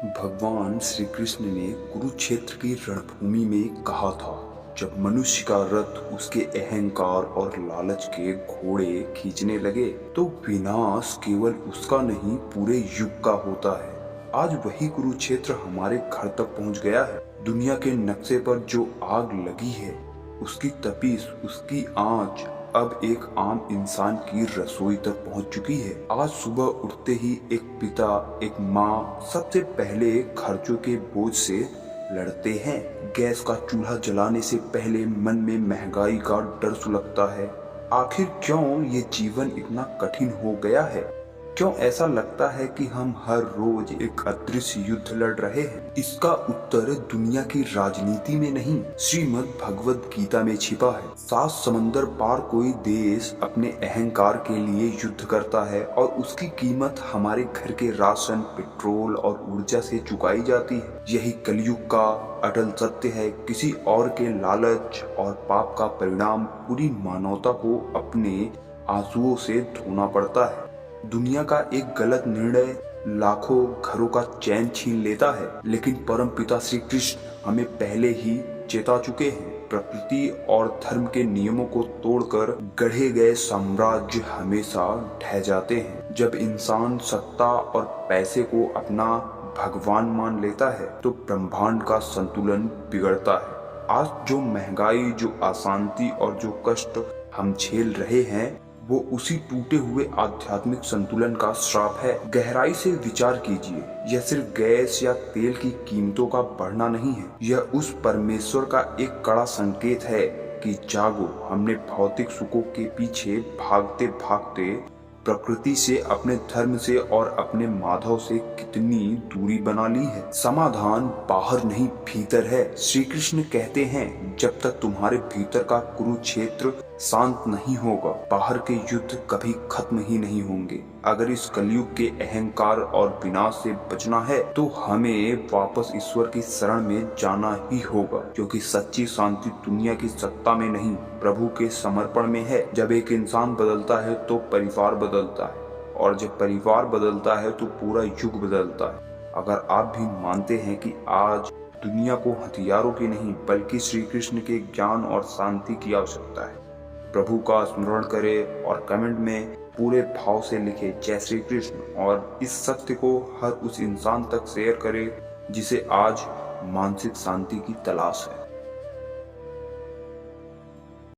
भगवान श्री कृष्ण ने कुरुक्षेत्र की रणभूमि में कहा था, जब मनुष्य का रथ उसके अहंकार और लालच के घोड़े खींचने लगे तो विनाश केवल उसका नहीं पूरे युग का होता है। आज वही कुरुक्षेत्र हमारे घर तक पहुंच गया है। दुनिया के नक्शे पर जो आग लगी है, उसकी तपिश, उसकी आंच अब एक आम इंसान की रसोई तक पहुंच चुकी है। आज सुबह उठते ही एक पिता, एक माँ सबसे पहले खर्चों के बोझ से लड़ते हैं। गैस का चूल्हा जलाने से पहले मन में महंगाई का डर सुलगता है। आखिर क्यों ये जीवन इतना कठिन हो गया है? क्यों ऐसा लगता है कि हम हर रोज एक अदृश्य युद्ध लड़ रहे हैं? इसका उत्तर दुनिया की राजनीति में नहीं, श्रीमद् भगवद गीता में छिपा है। 7 समंदर पार कोई देश अपने अहंकार के लिए युद्ध करता है और उसकी कीमत हमारे घर के राशन, पेट्रोल और ऊर्जा से चुकाई जाती है। यही कलयुग का अटल सत्य है। किसी और के लालच और पाप का परिणाम पूरी मानवता को अपने आंसुओं से धोना पड़ता है। दुनिया का एक गलत निर्णय लाखों घरों का चैन छीन लेता है, लेकिन परम पिता श्री कृष्ण हमें पहले ही चेता चुके हैं। प्रकृति और धर्म के नियमों को तोड़कर गढ़े गए साम्राज्य हमेशा ढह जाते हैं। जब इंसान सत्ता और पैसे को अपना भगवान मान लेता है तो ब्रह्मांड का संतुलन बिगड़ता है। आज जो महंगाई, जो अशांति और जो कष्ट हम झेल रहे हैं, वो उसी टूटे हुए आध्यात्मिक संतुलन का श्राप है। गहराई से विचार कीजिए, यह सिर्फ गैस या तेल की कीमतों का बढ़ना नहीं है, यह उस परमेश्वर का एक कड़ा संकेत है कि जागो। हमने भौतिक सुखों के पीछे भागते भागते प्रकृति से, अपने धर्म से और अपने माधव से कितनी दूरी बना ली है। समाधान बाहर नहीं, भीतर है। श्री कृष्ण कहते हैं, जब तक तुम्हारे भीतर का कुरुक्षेत्र शांत नहीं होगा, बाहर के युद्ध कभी खत्म ही नहीं होंगे। अगर इस कलयुग के अहंकार और विनाश से बचना है तो हमें वापस ईश्वर की शरण में जाना ही होगा, क्योंकि सच्ची शांति दुनिया की सत्ता में नहीं, प्रभु के समर्पण में है। जब एक इंसान बदलता है तो परिवार बदलता है, और जब परिवार बदलता है तो पूरा युग बदलता है। अगर आप भी मानते हैं कि आज दुनिया को हथियारों की नहीं बल्कि श्री कृष्ण के ज्ञान और शांति की आवश्यकता है, प्रभु का स्मरण करें और कमेंट में पूरे भाव से लिखे जय श्री कृष्ण, और इस सत्य को हर उस इंसान तक शेयर करें जिसे आज मानसिक शांति की तलाश है।